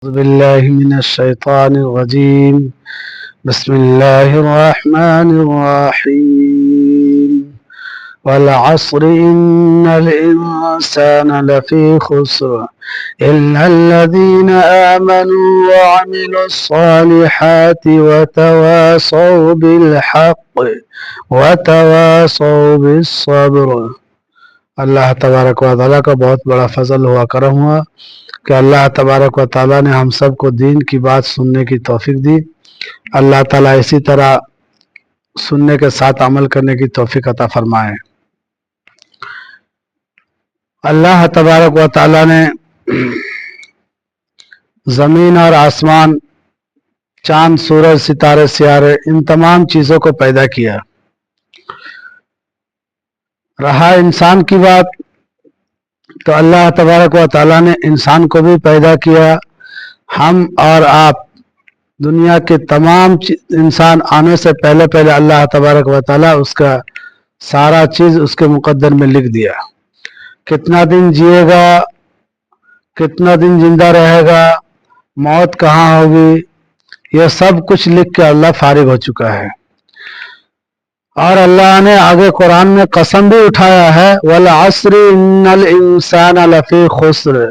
أعوذ بالله من الشيطان الرجيم. بسم الله الرحمن الرحيم. والعصر إن الإنسان لفي خسر إلا الذين آمنوا وعملوا الصالحات وتواصوا بالحق وتواصوا بالصبر. اللہ تبارک و تعالیٰ کا بہت بڑا فضل ہوا کرم ہوا کہ اللہ تبارک و تعالیٰ نے ہم سب کو دین کی بات سننے کی توفیق دی. اللہ تعالیٰ اسی طرح سننے کے ساتھ عمل کرنے کی توفیق عطا فرمائے. اللہ تبارک و تعالیٰ نے زمین اور آسمان، چاند، سورج، ستارے، سیارے، ان تمام چیزوں کو پیدا کیا. رہا انسان کی بات تو اللہ تبارک و تعالیٰ نے انسان کو بھی پیدا کیا. ہم اور آپ دنیا کے تمام انسان آنے سے پہلے اللہ تبارک و تعالیٰ اس کا سارا چیز اس کے مقدر میں لکھ دیا. کتنا دن جیے گا، کتنا دن زندہ رہے گا، موت کہاں ہوگی، یہ سب کچھ لکھ کے اللہ فارغ ہو چکا ہے. اور اللہ نے آگے قرآن میں قسم بھی اٹھایا ہے، وَالْعَصْرِ إِنَّ الْإِنسَانَ لَفِي خُسْرٍ.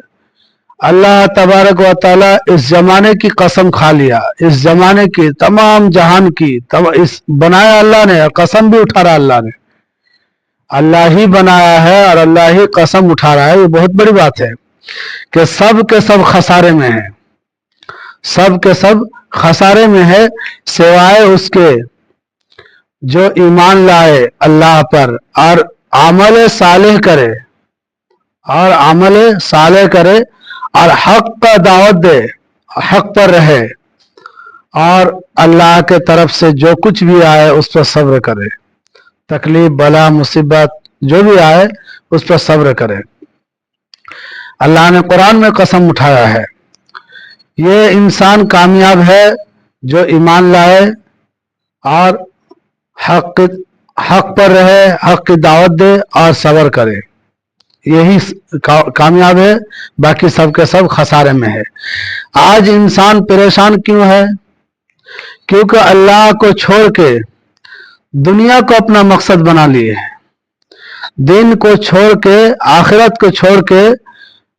اللہ تبارک و تعالیٰ اس زمانے کی قسم کھا لیا، اس زمانے کی، تمام جہان کی، اس بنایا اللہ نے، قسم بھی اٹھا رہا اللہ نے. اللہ ہی بنایا ہے اور اللہ ہی قسم اٹھا رہا ہے. یہ بہت بڑی بات ہے کہ سب کے سب خسارے میں ہیں، سب کے سب خسارے میں ہے، سوائے اس کے جو ایمان لائے اللہ پر اور عمل صالح کرے، اور عمل صالح کرے اور حق کا دعوت دے، حق پر رہے، اور اللہ کے طرف سے جو کچھ بھی آئے اس پر صبر کرے. تکلیف، بلا، مصیبت جو بھی آئے اس پر صبر کرے. اللہ نے قرآن میں قسم اٹھایا ہے. یہ انسان کامیاب ہے جو ایمان لائے اور حق پر رہے، حق کی دعوت دے اور صبر کرے. یہی کامیاب ہے، باقی سب کے سب خسارے میں ہے. آج انسان پریشان کیوں ہے؟ کیونکہ اللہ کو چھوڑ کے دنیا کو اپنا مقصد بنا لیے، دین کو چھوڑ کے، آخرت کو چھوڑ کے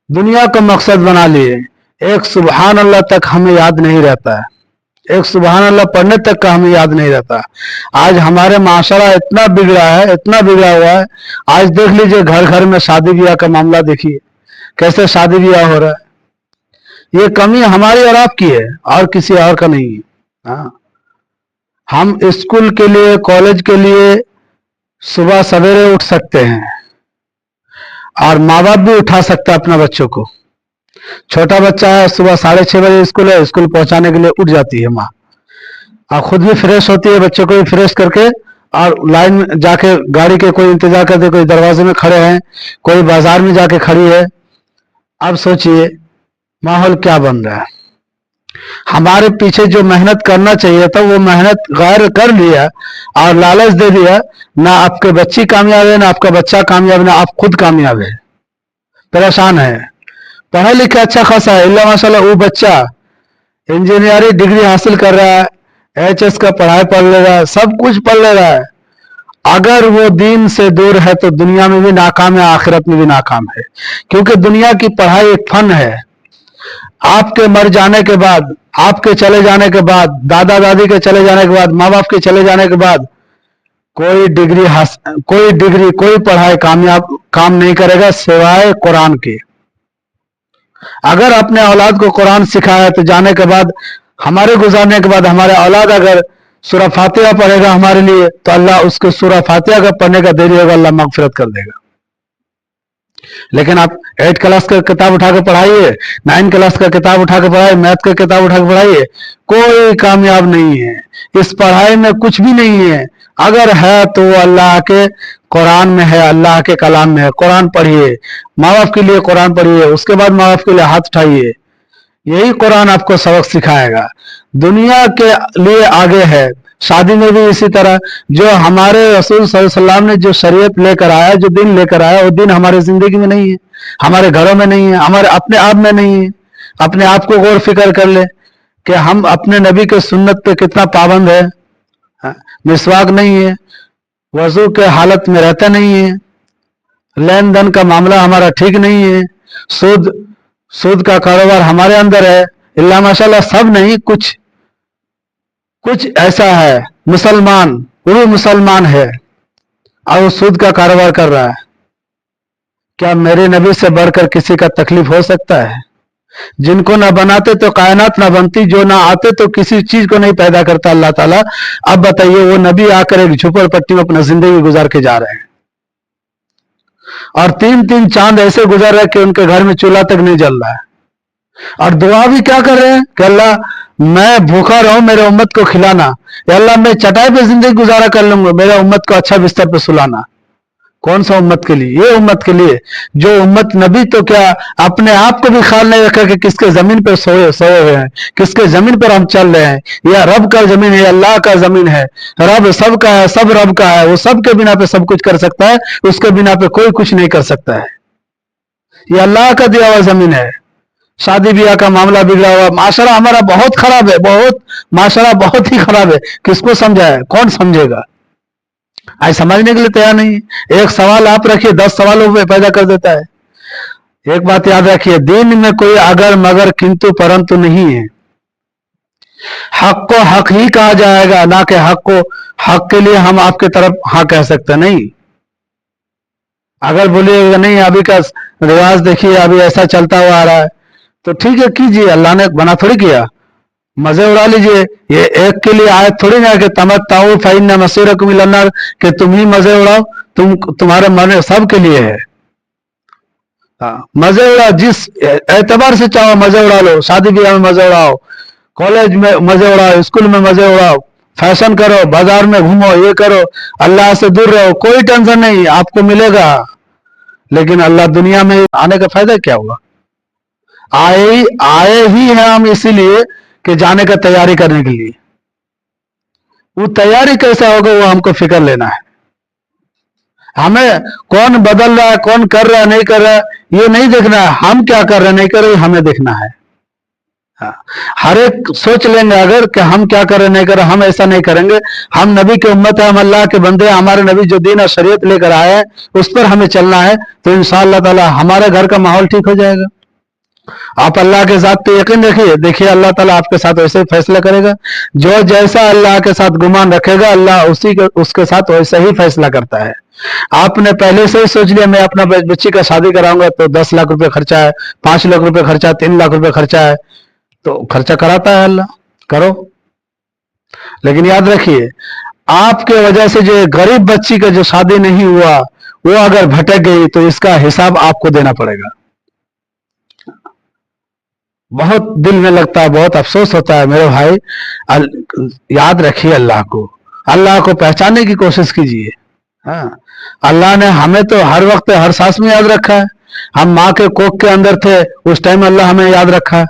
دنیا کو مقصد بنا لیے. ایک سبحان اللہ تک ہمیں یاد نہیں رہتا ہے، ایک سبحان اللہ پڑھنے تک کا ہمیں یاد نہیں رہتا. آج ہمارے معاشرہ اتنا بگڑا ہے، اتنا بگڑا ہوا ہے. آج دیکھ لیجئے گھر گھر میں شادی بیاہ کا معاملہ دیکھیے، کیسے شادی بیاہ ہو رہا ہے. یہ کمی ہماری اور آپ کی ہے اور کسی اور کا نہیں ہے. ہم اسکول کے لیے، کالج کے لیے صبح سویرے اٹھ سکتے ہیں، اور ماں باپ بھی اٹھا سکتا ہے اپنا بچوں کو. چھوٹا بچہ ہے، صبح 6:30 بجے اسکول ہے، اسکول پہنچانے کے لیے اٹھ جاتی ہے ماں، اور خود بھی فریش ہوتی ہے، بچوں کو بھی فریش کر کے، اور لائن میں جا کے گاڑی کے کوئی انتظار کرتے، کوئی دروازے میں کھڑے ہیں، کوئی بازار میں جا کے کھڑی ہے. اب سوچئے ماحول کیا بن رہا ہے. ہمارے پیچھے جو محنت کرنا چاہیے تھا وہ محنت غیر کر لیا اور لالچ دے دیا. نہ آپ کے بچی کامیاب ہے، نہ آپ کا بچہ کامیاب، نہ آپ خود کامیاب ہے، پریشان ہے. پڑھا لکھا اچھا خاصا ہے، اللہ ماشاء اللہ، وہ بچہ انجینئرنگ ڈگری حاصل کر رہا ہے، ایچ کا پڑھائی پڑھ لے رہا ہے، سب کچھ پڑھ لے رہا ہے. اگر وہ دین سے دور ہے تو دنیا میں بھی ناکام ہے، آخرت میں بھی ناکام ہے. کیونکہ دنیا کی پڑھائی ایک فن ہے. آپ کے مر جانے کے بعد، آپ کے چلے جانے کے بعد، دادا دادی کے چلے جانے کے بعد، ماں باپ کے چلے جانے کے بعد کوئی ڈگری کوئی پڑھائی کام نہیں کرے گا سوائے قرآن کے. اگر اپنے اولاد کو قرآن سکھایا تو جانے کے بعد، ہمارے گزارنے کے بعد، ہمارے اولاد اگر سورہ فاتحہ پڑھے گا ہمارے لیے تو اللہ اس کو سورہ فاتحہ کا پڑھنے کا دیری ہوگا، اللہ مغفرت کر دے گا. لیکن آپ 8 کلاس کا کتاب اٹھا کے پڑھائیے، 9 کلاس کا کتاب اٹھا کے پڑھائیے، میتھ کا کتاب اٹھا کے پڑھائیے، کوئی کامیاب نہیں ہے. اس پڑھائی میں کچھ بھی نہیں ہے. اگر ہے تو وہ اللہ کے قرآن میں ہے، اللہ کے کلام میں ہے. قرآن پڑھیے، ماں باپ کے لیے قرآن پڑھیے، اس کے بعد ماں باپ کے لیے ہاتھ اٹھائیے. یہی قرآن آپ کو سبق سکھائے گا. دنیا کے لیے آگے ہے. شادی میں بھی اسی طرح جو ہمارے رسول صلی اللہ علیہ وسلم نے جو شریعت لے کر آیا، جو دین لے کر آیا، وہ دین ہمارے زندگی میں نہیں ہے، ہمارے گھروں میں نہیں ہے، ہمارے اپنے آپ میں نہیں ہے. अपने आप को गौर फिक्र कर ले कि हम अपने नबी के सुन्नत पे कितना पाबंद है। मिसवाक नहीं है, वजू के हालत में रहता नहीं है, लेन देन का मामला हमारा ठीक नहीं है, सूद सूद का कारोबार हमारे अंदर है। इल्ला माशाल्लाह सब नहीं, कुछ कुछ ऐसा है मुसलमान, वो भी मुसलमान है और वो सूद का कारोबार कर रहा है। क्या मेरे नबी से बढ़कर किसी का तकलीफ हो सकता है? जिनको ना बनाते तो कायनात ना बनती, जो ना आते तो किसी चीज को नहीं पैदा करता अल्लाह ताला। अब बताइए, वो नबी आकर एक झोपड़पट्टी में अपना जिंदगी गुजार के जा रहे हैं और 3-3 चांद ऐसे गुजर रहे कि उनके घर में चूल्हा तक नहीं जल रहा है। और दुआ भी क्या कर रहे हैं कि अल्लाह मैं भूखा रहूं, मेरे उम्मत को खिलाना, या अल्लाह मैं चटाई पे जिंदगी गुजारा कर लूंगा, मेरे उम्मत को अच्छा बिस्तर पे सुलाना। कौन सा उम्मत के लिए? ये उम्मत के लिए जो उम्मत नबी तो क्या अपने आप को भी ख्याल नहीं रखा कि किसके जमीन पर सोए हुए हैं, किसके जमीन पर हम चल रहे हैं। यह रब का जमीन है, अल्लाह का जमीन है, रब सबका है, सब रब का है, वो सब के बिना पे सब कुछ कर सकता है, उसके बिना पे कोई कुछ नहीं कर सकता है। ये अल्लाह का दिया हुआ जमीन है। शादी ब्याह का मामला बिगड़ा हुआ, माशरा हमारा बहुत खराब है, बहुत माशरा बहुत ही खराब है। किसको समझाए? कौन समझेगा? आज समझने के लिए तैयार नहीं है। एक सवाल आप रखिए, 10 सवालों पे पैदा कर देता है। एक बात याद रखिए, दीन में कोई अगर मगर किंतु परंतु नहीं है। हक को हक ही कहा जाएगा, ना कि हक को हक के लिए हम आपके तरफ हाँ कह सकते नहीं। अगर बोलिएगा नहीं अभी का रिवाज देखिए, अभी ऐसा चलता हुआ आ रहा है, तो ठीक है कीजिए, अल्लाह ने बना थोड़ी किया, मजे उड़ा लीजिए। ये एक के लिए आयत थोड़ी ना कि तमत्ताऊ फइन्ना मसीरकुम इलन्नार, कि तुम ही मजे उड़ाओ, तुम्हारे मन सब के लिए है। मजे उड़ाओ, जिस एतबार से चाहो मजे उड़ा लो। शादी ब्याह में मजे उड़ाओ, कॉलेज में मजे उड़ाओ, स्कूल में मजे उड़ाओ, फैशन करो, बाजार में घूमो, ये करो, अल्लाह से दूर रहो, कोई टेंशन नहीं, आपको मिलेगा। लेकिन अल्लाह दुनिया में आने का फायदा क्या हुआ? आए ही हैं हम इसीलिए कि जाने का तैयारी करने के लिए। वो तैयारी कैसा होगा वो हमको फिक्र लेना है। हमें कौन बदल रहा है, कौन कर रहा है, नहीं कर रहा है, ये नहीं देखना है। हम क्या कर रहे हैं, नहीं कर रहे, हमें देखना है। हर एक सोच लेंगे अगर कि हम क्या कर रहे, नहीं कर रहे, हम ऐसा नहीं करेंगे। हम नबी की उम्मत है, हम अल्लाह के बंदे हैं, हमारे नबी जो दीन और शरीयत लेकर आए हैं उस पर हमें चलना है, तो इंशाअल्लाह ताला हमारे घर का माहौल ठीक हो जाएगा। आप अल्लाह के साथ पे यकीन रखिए, देखिए अल्लाह ताला आपके साथ वैसे ही फैसला करेगा। जो जैसा अल्लाह के साथ गुमान रखेगा, अल्लाह उसके साथ वैसा ही फैसला करता है। आपने पहले से ही सोच लिया मैं अपना बच्ची का शादी कराऊंगा तो 10 लाख रुपए खर्चा है, 5 लाख रुपए खर्चा है, 3 लाख रुपए खर्चा है, तो खर्चा कराता है अल्लाह, करो। लेकिन याद रखिए, आपके वजह से जो गरीब बच्ची का जो शादी नहीं हुआ, वो अगर भटक गई तो इसका हिसाब आपको देना पड़ेगा। बहुत दिल में लगता है, बहुत अफसोस होता है मेरे भाई। याद रखिए अल्लाह को पहचानने की कोशिश कीजिए। हाँ, अल्लाह ने हमें तो हर वक्त हर सांस में याद रखा है। हम माँ के कोख के अंदर थे, उस टाइम अल्लाह हमें याद रखा।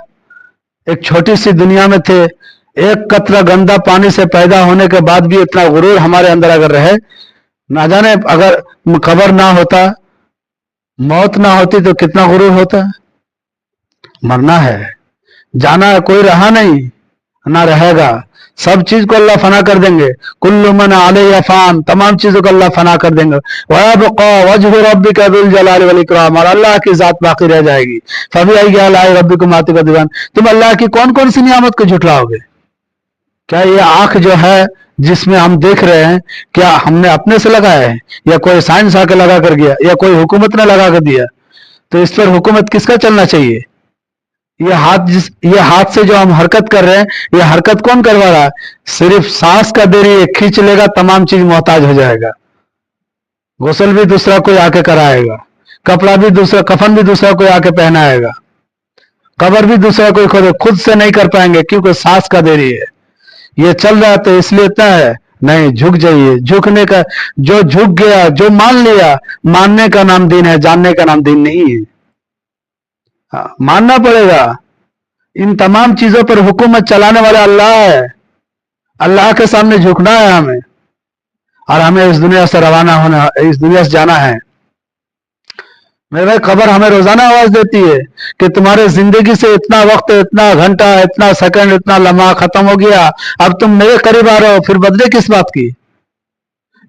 एक छोटी सी दुनिया में थे, एक कतरा गंदा पानी से पैदा होने के बाद भी इतना गुरूर हमारे अंदर अगर रहे, ना जाने अगर कब्र ना होता, मौत ना होती तो कितना गुरूर होता। मरना है, जाना है, कोई रहा नहीं ना रहेगा, सब चीज को अल्लाह फना कर देंगे। कुल्लु मन अलैहा फान, तमाम चीजों को अल्लाह फना कर देंगे। वयबका वजहु रब्बिका जुल जलाली वल इकराम, और अल्लाह की जात बाकी रह जाएगी। फबिअय्यि आलाइ रब्बिकुमा तुकज़्ज़िबान, तुम अल्लाह की कौन कौन सी नियामत को झुठलाओगे? क्या ये आंख जो है जिसमें हम देख रहे हैं, क्या हमने अपने से लगाया है, या कोई साइंस आके लगा कर गया, या कोई हुकूमत ने लगा कर दिया? तो इस पर हुकूमत किसका चलना चाहिए? ये हाथ से जो हम हरकत कर रहे हैं, ये हरकत कौन करवा रहा है? सिर्फ सांस का देरी है, खींच लेगा तमाम चीज मोहताज हो जाएगा। गुस्ल भी दूसरा कोई आके कराएगा, कपड़ा भी दूसरा, कफन भी दूसरा कोई आके पहनाएगा, कब्र भी दूसरा कोई खोदे, खुद से नहीं कर पाएंगे क्योंकि सांस का देरी है। ये चल रहा है तो इसलिए इतना है, नहीं झुक जाइए। झुकने का, जो झुक गया, जो मान लिया, मानने का नाम दीन है, जानने का नाम दीन नहीं है। हाँ, मानना पड़ेगा। इन तमाम चीजों पर हुकूमत चलाने वाला अल्लाह है। अल्लाह के सामने झुकना है हमें, और हमें इस दुनिया से रवाना होना, इस दुनिया से जाना है। मेरे भाई खबर हमें रोजाना आवाज देती है कि तुम्हारे जिंदगी से इतना वक्त, इतना घंटा, इतना सेकंड, इतना लम्हा खत्म हो गया, अब तुम मेरे करीब आ रहे हो, फिर बर्थडे किस बात की?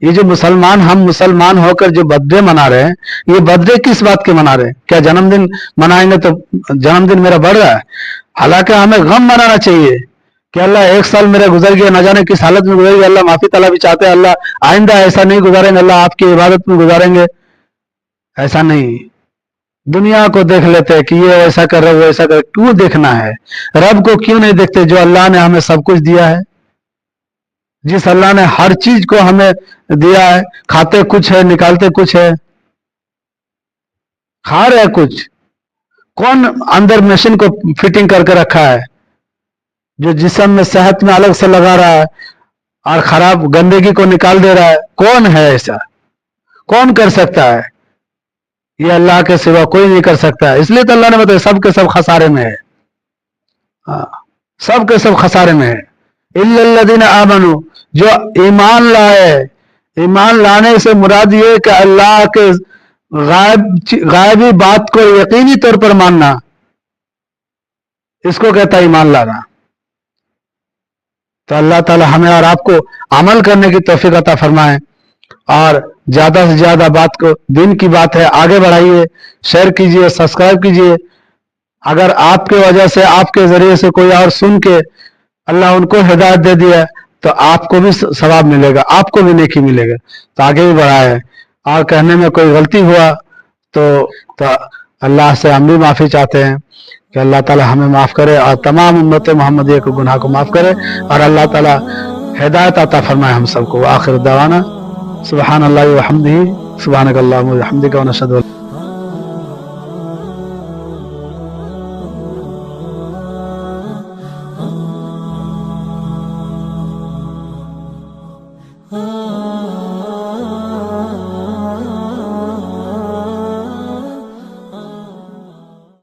ये जो मुसलमान, हम मुसलमान होकर जो बर्थडे मना रहे हैं, ये बर्थडे किस बात के मना रहे हैं? क्या जन्मदिन मनाएंगे तो जन्मदिन मेरा बढ़ रहा है? हालांकि हमें गम मनाना चाहिए कि अल्लाह एक साल मेरा गुजर गया, न जाने किस हालत में गुजर गया, अल्लाह माफी तला भी चाहते हैं, अल्लाह आइंदा ऐसा नहीं गुजारेंगे, अल्लाह आपकी इबादत में गुजारेंगे, ऐसा नहीं। दुनिया को देख लेते हैं कि ये ऐसा कर रहे, वो ऐसा कर, क्यों देखना है? रब को क्यों नहीं देखते जो अल्लाह ने हमें सब कुछ दिया है? जिस अल्लाह ने हर चीज को हमें दिया है, खाते कुछ है, निकालते कुछ है, खा रहे कुछ, कौन अंदर मशीन को फिटिंग करके रखा है जो जिस्म में सेहत में अलग से लगा रहा है और खराब गंदगी को निकाल दे रहा है? कौन है ऐसा? कौन कर सकता है? ये अल्लाह के सिवा कोई नहीं कर सकता है। इसलिए तो अल्लाह ने बताया सब के सब खसारे में है, सब के सब खसारे में है। इल्लल्लज़ीना आमनू, जो ईमान लाए। ईमान लाने से मुराद ये कि अल्लाह के गायबी बात को यकीनी तौर पर मानना, इसको कहता है ईमान लाना। तो अल्लाह ताला हमें और आपको अमल करने की तौफीक अता फरमाए और ज्यादा से ज्यादा बात को, दिन की बात है, आगे बढ़ाइए, शेयर कीजिए, सब्सक्राइब कीजिए। अगर आपके वजह से, आपके जरिए से कोई और सुन के अल्लाह उनको हिदायत दे दिया तो आपको भी सवाब मिलेगा, आपको भी नेकी मिलेगा। तो आगे भी बढ़ाए। और कहने में कोई गलती हुआ तो अल्लाह से हम भी माफी चाहते हैं कि अल्लाह ताला हमें माफ करे और तमाम उम्मत मोहम्मदिया के गुनाह को माफ करे और अल्लाह ताला हिदायत अता फरमाए हम सबको। आखिर दवाना सुब्हानल्लाहि व हम्दिही सुब्हानकल्लाहुम्मा व बिहम्दिका व नशहदु